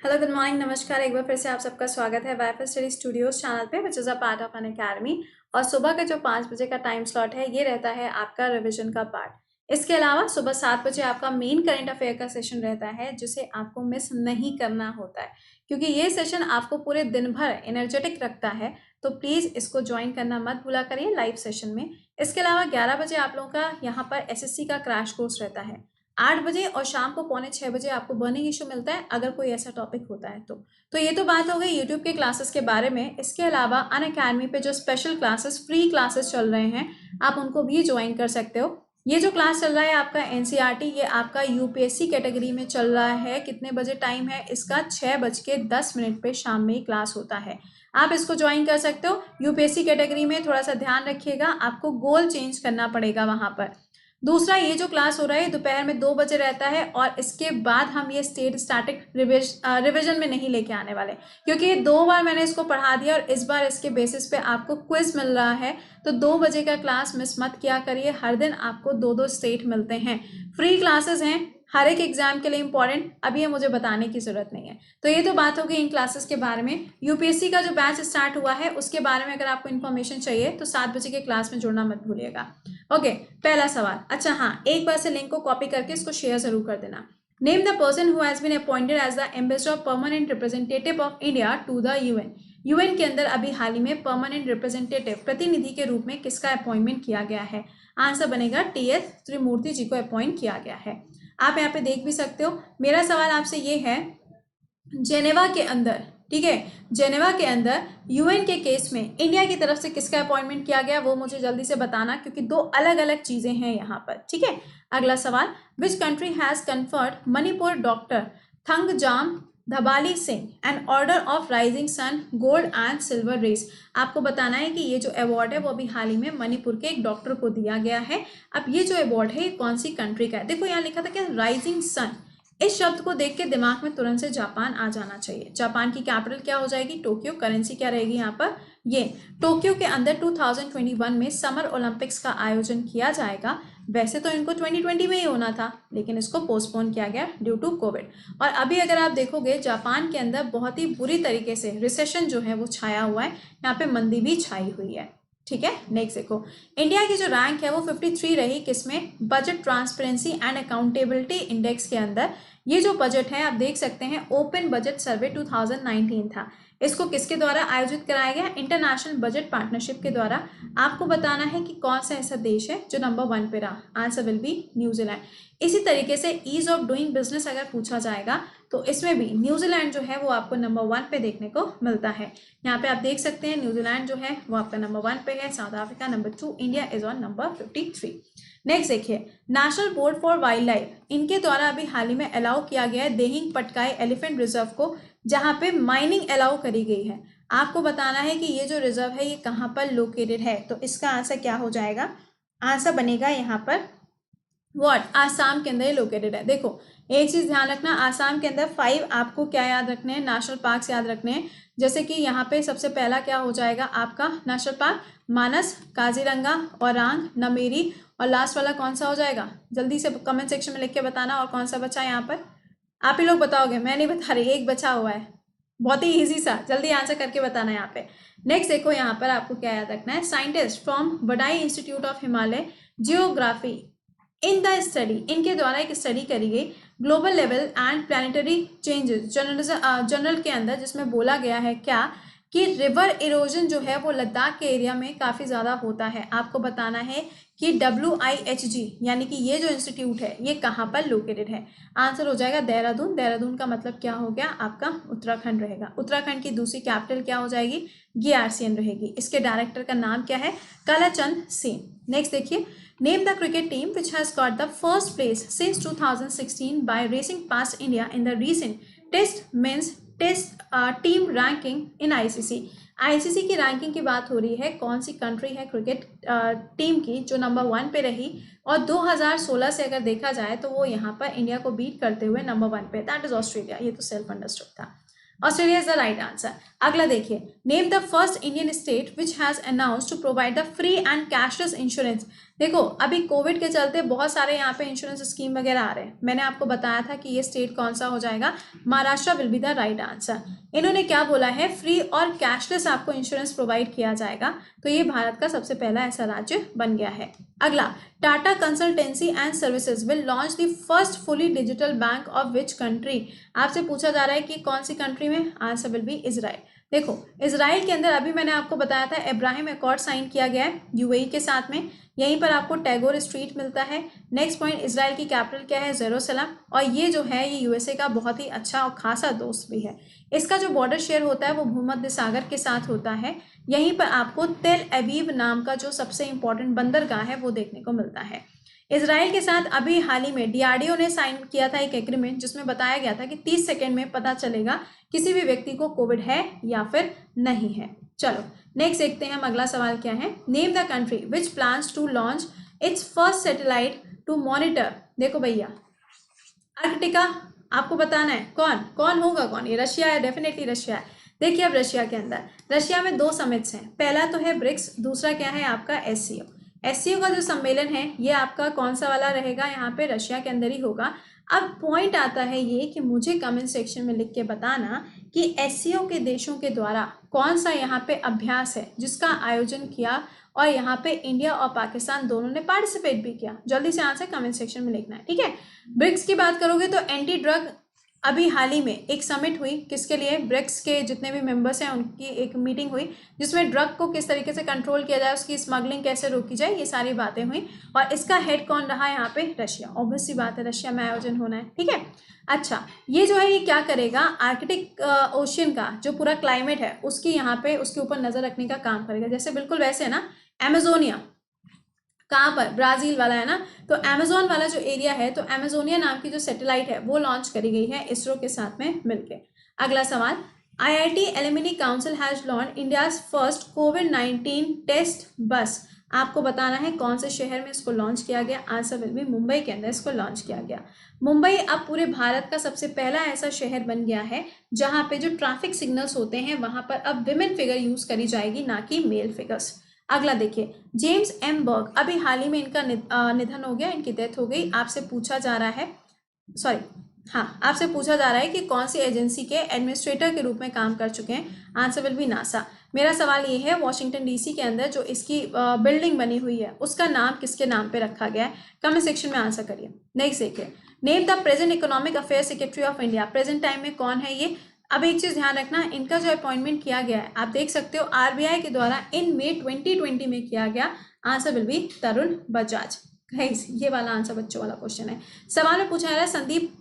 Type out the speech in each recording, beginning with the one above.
Hello good morning नमस्कार। एक बार फिर से आप सबका स्वागत है वाईफाई स्टडी स्टूडियोज चैनल पे which is a part of an academy. और सुबह का जो 5 बजे का टाइम स्लॉट है ये रहता है आपका रिवीजन का पार्ट। इसके अलावा सुबह 7 बजे आपका मेन करंट अफेयर का सेशन रहता है जिसे आपको मिस नहीं करना होता है, क्योंकि ये सेशन आपको पूरे दिन भर एनर्जेटिक रखता है। तो प्लीज़ इसको ज्वाइन करना मत भूला करिए लाइव सेशन में। इसके अलावा 11 बजे आप लोगों का यहाँ पर एसएससी का क्रैश कोर्स रहता है। 8 बजे और शाम को 5:45 बजे आपको बर्निंग इशू मिलता है अगर कोई ऐसा टॉपिक होता है तो ये तो बात हो गई यूट्यूब के क्लासेस के बारे में। इसके अलावा अन अकेडमी पे जो स्पेशल क्लासेस फ्री क्लासेस चल रहे हैं आप उनको भी ज्वाइन कर सकते हो। ये जो क्लास चल रहा है आपका एनसीईआरटी, ये आपका यूपीएससी कैटेगरी में चल रहा है। कितने बजे टाइम है इसका? 6:10 पे शाम में ही क्लास होता है। आप इसको ज्वाइन कर सकते हो। यूपीएससी कैटेगरी में थोड़ा सा ध्यान रखिएगा, आपको गोल चेंज करना पड़ेगा वहां पर। दूसरा, ये जो क्लास हो रहा है दोपहर में 2 बजे रहता है और इसके बाद हम ये स्टैटिक रिविजन में नहीं लेके आने वाले, क्योंकि ये 2 बार मैंने इसको पढ़ा दिया और इस बार इसके बेसिस पे आपको क्विज मिल रहा है। तो 2 बजे का क्लास मिस मत किया करिए। हर दिन आपको 2 स्टेट मिलते हैं। फ्री क्लासेस हैं, हर एक एग्जाम के लिए इंपॉर्टेंट। अब ये मुझे बताने की जरूरत नहीं है। तो ये तो बात हो गई इन क्लासेस के बारे में। यूपीएससी का जो बैच स्टार्ट हुआ है उसके बारे में अगर आपको इन्फॉर्मेशन चाहिए तो 7 बजे के क्लास में जुड़ना मत भूलिएगा। ओके, पहला सवाल। अच्छा हाँ, एक बार से लिंक को कॉपी करके इसको शेयर जरूर कर देना। Name the person who has been appointed as the ambassador permanent representative of India to the UN. UN के अंदर अभी हाल ही में परमानेंट रिप्रेजेंटेटिव प्रतिनिधि के रूप में किसका अपॉइंटमेंट किया गया है? आंसर बनेगा टीएस त्रिमूर्ति जी को अपॉइंट किया गया है। आप यहाँ पे देख भी सकते हो। मेरा सवाल आपसे ये है, जेनेवा के अंदर, ठीक है, जेनेवा के अंदर यूएन के केस में इंडिया की तरफ से किसका अपॉइंटमेंट किया गया वो मुझे जल्दी से बताना, क्योंकि 2 अलग-अलग चीजें हैं यहाँ पर। ठीक है, अगला सवाल, which country has conferred Manipur doctor Thangjam Dhabali Singh and order of rising sun gold and silver rays. आपको बताना है कि ये जो अवार्ड है वो अभी हाल ही में मणिपुर के एक डॉक्टर को दिया गया है। अब ये जो अवार्ड है ये कौन सी कंट्री का है? देखो यहाँ लिखा था क्या, राइजिंग सन। इस शब्द को देख के दिमाग में तुरंत से जापान आ जाना चाहिए। जापान की कैपिटल क्या हो जाएगी? टोक्यो। करेंसी क्या रहेगी यहाँ पर? ये। टोक्यो के अंदर 2021 में समर ओलंपिक्स का आयोजन किया जाएगा। वैसे तो इनको 2020 में ही होना था, लेकिन इसको पोस्टपोन किया गया ड्यू टू कोविड। और अभी अगर आप देखोगे जापान के अंदर बहुत ही बुरी तरीके से रिसेशन जो है वो छाया हुआ है, यहाँ पे मंदी भी छाई हुई है। ठीक है, नेक्स्ट देखो, इंडिया की जो रैंक है वो 53 रही, किसमें? Budget transparency and accountability index के अंदर। ये जो बजट है आप देख सकते हैं, ओपन बजट सर्वे 2019 था। इसको किसके द्वारा आयोजित कराया गया? इंटरनेशनल बजट पार्टनरशिप के द्वारा। आपको बताना है कि कौन सा ऐसा देश है जो नंबर 1 पे रहा। Answer will be New Zealand. इसी तरीके से ईज ऑफ डूइंग बिजनेस अगर पूछा जाएगा तो इसमें भी न्यूजीलैंड जो है वो आपको नंबर 1 पे देखने को मिलता है। यहाँ पे आप देख सकते हैं न्यूजीलैंड जो है वो आपका नंबर 1 पे है, South Africa number 2, India is on number 53। Next देखिए, national board for wildlife, इनके द्वारा अभी हाल ही में अलाउ किया गया है देहिंग पटकाई एलिफेंट रिजर्व को, जहां पे माइनिंग अलाउ करी गई है। आपको बताना है कि ये जो रिजर्व है ये कहाँ पर लोकेटेड है। तो इसका आंसर क्या हो जाएगा? आंसर बनेगा यहाँ पर व्हाट, आसाम के अंदर ही लोकेटेड है। देखो एक चीज ध्यान रखना, आसाम के अंदर 5 आपको क्या याद रखने हैं? नेशनल पार्क याद रखने हैं। जैसे कि यहाँ पे सबसे पहला क्या हो जाएगा आपका नेशनल पार्क? मानस, काजीरंगा, औरांग, नमेरी, और लास्ट वाला कौन सा हो जाएगा? जल्दी से कमेंट सेक्शन में लिख के बताना। और कौन सा बचा है यहाँ पर? आप ही लोग बताओगे, मैं नहीं बता रही, एक बचा हुआ है, बहुत ही इजी सा, जल्दी आंसर करके बताना यहाँ पे। नेक्स्ट देखो, यहाँ पर आपको क्या याद रखना है? Scientist from Wadia institute of Himalaya geography in the study, इनके द्वारा एक स्टडी करी गई global level and planetary changes general के अंदर, जिसमें बोला गया है क्या कि रिवर इरोजन जो है वो लद्दाख के एरिया में काफ़ी ज़्यादा होता है। आपको बताना है कि WIHG यानी कि ये जो इंस्टीट्यूट है ये कहाँ पर लोकेटेड है। आंसर हो जाएगा देहरादून। देहरादून का मतलब क्या हो गया आपका? उत्तराखंड रहेगा। उत्तराखंड की दूसरी कैपिटल क्या हो जाएगी? GRCN रहेगी। इसके डायरेक्टर का नाम क्या है? कालाचंद सेन। नेक्स्ट देखिए, name the cricket team which has got the first place since 2016 by racing past India in the recent test men's test team ranking in ICC. ICC की रैंकिंग की बात हो रही है, कौन सी कंट्री है क्रिकेट टीम की जो नंबर 1 पे रही, और 2016 से अगर देखा जाए तो वो यहाँ पर इंडिया को बीट करते हुए नंबर 1 पे, दैट इज ऑस्ट्रेलिया। ये तो सेल्फ अंडरस्टूड था, Australia is the right answer. अगला देखिए, name the first Indian state which has announced to provide the free and cashless insurance देखो अभी कोविड के चलते बहुत सारे यहाँ पे इंश्योरेंस स्कीम वगैरह आ रहे हैं। मैंने आपको बताया था कि ये स्टेट कौन सा हो जाएगा, Maharashtra will be the right answer. इन्होंने क्या बोला है, फ्री और कैशलेस आपको इंश्योरेंस प्रोवाइड किया जाएगा, तो ये भारत का सबसे पहला ऐसा राज्य बन गया है। अगला, Tata consultancy and services will launch the first fully digital bank of which country. आपसे पूछा जा रहा है कि कौन सी कंट्री में, आंसर विल बी इजराइल। देखो इजराइल के अंदर अभी मैंने आपको बताया था इब्राहिम अकॉर्ड साइन किया गया है यूएई के साथ में, यहीं पर आपको टैगोर स्ट्रीट मिलता है। नेक्स्ट पॉइंट, इजराइल की कैपिटल क्या है, जेरूसलम, और ये जो है ये यूएसए का बहुत ही अच्छा और खासा दोस्त भी है। इसका जो बॉर्डर शेयर होता है वो भूमध्य सागर के साथ होता है। यहीं पर आपको तेल अवीव नाम का जो सबसे इंपॉर्टेंट बंदरगाह है वो देखने को मिलता है। इजराइल के साथ अभी हाल ही में डीआरडीओ ने साइन किया था एक एग्रीमेंट, जिसमें बताया गया था कि 30 सेकेंड में पता चलेगा किसी भी व्यक्ति को कोविड है या फिर नहीं है। चलो नेक्स्ट देखते हैं हम अगला सवाल क्या है। Name the country which plans to launch its first satellite to monitor. देखो भैया अर्कटिका आपको बताना है, कौन कौन होगा, कौन, ये रशिया है, डेफिनेटली रशिया है। देखिए अब रशिया के अंदर, रशिया में 2 समिट्स हैं, पहला तो है ब्रिक्स, दूसरा क्या है आपका एससीओ। एससीओ का जो सम्मेलन है ये आपका कौन सा वाला रहेगा, यहाँ पे रशिया के अंदर ही होगा। अब पॉइंट आता है ये कि मुझे कमेंट सेक्शन में लिख के बताना कि एससीओ के देशों के द्वारा कौन सा यहाँ पे अभ्यास है जिसका आयोजन किया और यहाँ पे इंडिया और पाकिस्तान दोनों ने पार्टिसिपेट भी किया। जल्दी से आंसर कमेंट सेक्शन में लिखना है, ठीक है। ब्रिक्स की बात करोगे तो एंटी ड्रग अभी हाल ही में एक समिट हुई, किसके लिए, ब्रिक्स के जितने भी मेंबर्स हैं उनकी एक मीटिंग हुई, जिसमें ड्रग को किस तरीके से कंट्रोल किया जाए, उसकी स्मगलिंग कैसे रोकी जाए, ये सारी बातें हुई। और इसका हेड कौन रहा है यहाँ पे, रशिया। ऑब्वियस सी बात है रशिया में आयोजन होना है, ठीक है। अच्छा ये जो है ये क्या करेगा, आर्कटिक ओशियन का जो पूरा क्लाइमेट है उसकी यहाँ पे उसके ऊपर नजर रखने का काम करेगा। जैसे बिल्कुल वैसे है ना, एमेजोनिया कहाँ पर, ब्राजील वाला है ना, तो अमेजोन वाला जो एरिया है, तो अमेजोनिया नाम की जो सैटेलाइट है वो लॉन्च करी गई है इसरो के साथ में मिलके। अगला सवाल, IIT alumni council has launch India's first कोविड-19 टेस्ट बस। आपको बताना है कौन से शहर में इसको लॉन्च किया गया, आंसर विल बी मुंबई के अंदर इसको लॉन्च किया गया। मुंबई अब पूरे भारत का सबसे पहला ऐसा शहर बन गया है जहाँ पे जो ट्रैफिक सिग्नल्स होते हैं वहां पर अब विमेन फिगर यूज करी जाएगी, ना कि मेल फिगर्स। अगला देखिए, जेम्स एम बर्ग, अभी हाल ही में इनका निधन हो गया, इनकी डेथ हो गई। आपसे पूछा जा रहा है, सॉरी हाँ, आपसे पूछा जा रहा है कि कौन सी एजेंसी के एडमिनिस्ट्रेटर के रूप में काम कर चुके हैं, आंसर विल बी नासा। मेरा सवाल ये है, वॉशिंगटन डीसी के अंदर जो इसकी बिल्डिंग बनी हुई है उसका नाम किसके नाम पे रखा गया है, कमेंट सेक्शन में आंसर करिए। नेक्स्ट देखिए, name the present economic affair secretary of India. Present time में कौन है ये। अब एक चीज ध्यान रखना, इनका जो अपॉइंटमेंट किया गया है आप देख सकते हो आरबीआई के द्वारा इन मई 2020 में किया गया, answer will be Tarun Bajaj. ये वाला आंसर बच्चों वाला क्वेश्चन है। सवाल में पूछा जा रहा है संदीप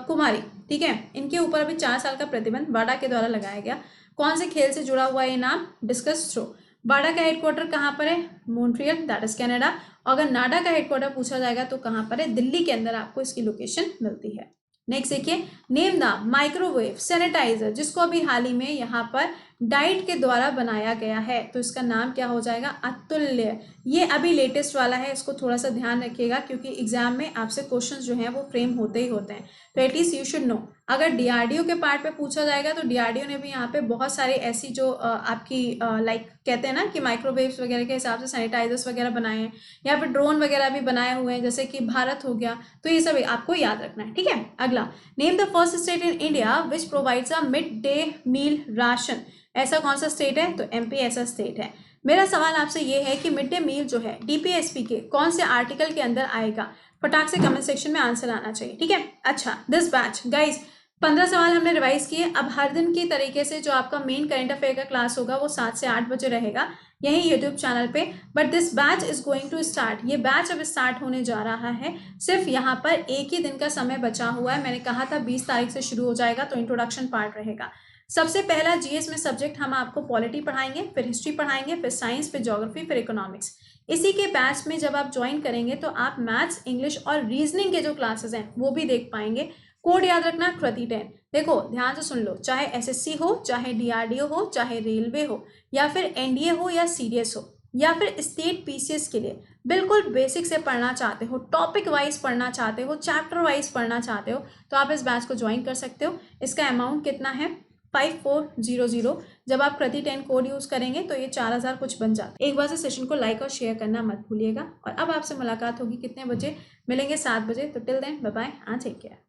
कुमारी, ठीक है, इनके ऊपर अभी 4 साल का प्रतिबंध बाडा के द्वारा लगाया गया। कौन से खेल से जुड़ा हुआ है ये नाम, डिस्कस थ्रो। बाडा का हेडक्वार्टर कहाँ पर है, मॉन्ट्रियल, दैट इज कनाडा। अगर नाडा का हेडक्वार्टर पूछा जाएगा तो कहाँ पर है, दिल्ली के अंदर आपको इसकी लोकेशन मिलती है। नेक्स्ट देखिए, नेम द माइक्रोवेव सैनिटाइजर जिसको अभी हाल ही में यहाँ पर डाइट के द्वारा बनाया गया है, तो इसका नाम क्या हो जाएगा, अतुल्य। ये अभी लेटेस्ट वाला है, इसको थोड़ा सा ध्यान रखिएगा क्योंकि एग्जाम में आपसे क्वेश्चंस जो हैं वो फ्रेम होते ही होते हैं, तो एटलीस्ट यू शुड नो। अगर डीआरडीओ के पार्ट पे पूछा जाएगा तो डीआरडीओ ने भी यहाँ पे बहुत सारे ऐसी जो आपकी लाइक कहते हैं ना कि माइक्रोवेव्स वगैरह के हिसाब से सैनिटाइजर्स वगैरह बनाए हैं, या फिर ड्रोन वगैरह भी बनाए हुए हैं, जैसे कि भारत हो गया, तो ये सब आपको याद रखना है, ठीक है। अगला, name the first state in India which provides a mid day meal ration. ऐसा कौन सा स्टेट है, तो एमपी ऐसा स्टेट है। मेरा सवाल आपसे ये है कि मिड डे मील जो है डीपीएसपी के कौन से आर्टिकल के अंदर आएगा, फटाक से कमेंट सेक्शन में आंसर आना चाहिए, ठीक है। अच्छा, दिस बैच गाइज 15 सवाल हमने रिवाइज किए। अब हर दिन की तरीके से जो आपका मेन करंट अफेयर का क्लास होगा वो 7 से 8 बजे रहेगा यही यूट्यूब चैनल पे, but this batch is going to start. ये बैच अब स्टार्ट होने जा रहा है, सिर्फ यहाँ पर एक ही दिन का समय बचा हुआ है। मैंने कहा था 20 तारीख से शुरू हो जाएगा, तो इंट्रोडक्शन पार्ट रहेगा। सबसे पहला जीएस में सब्जेक्ट हम आपको पॉलिटी पढ़ाएंगे, फिर हिस्ट्री पढ़ाएंगे, फिर साइंस, फिर ज्योग्राफी, फिर इकोनॉमिक्स। इसी के बैच में जब आप ज्वाइन करेंगे तो आप मैथ्स, इंग्लिश और रीजनिंग के जो क्लासेस हैं वो भी देख पाएंगे। कोड याद रखना, कृति 10। देखो ध्यान से सुन लो, चाहे एसएससी हो, चाहे डीआरडीओ हो, चाहे रेलवे हो, या फिर एनडीए हो, या सीडीएस हो, या फिर स्टेट पीसीएस के लिए बिल्कुल बेसिक से पढ़ना चाहते हो, टॉपिक वाइज पढ़ना चाहते हो, चैप्टर वाइज पढ़ना चाहते हो, तो आप इस बैच को ज्वाइन कर सकते हो। इसका अमाउंट कितना है, 5400। जब आप प्रति 10 कोड यूज़ करेंगे तो ये 4000 कुछ बन जाता है। एक बार से सेशन को लाइक और शेयर करना मत भूलिएगा। और अब आपसे मुलाकात होगी कितने बजे? मिलेंगे 7 बजे। तो till then bye bye and take care.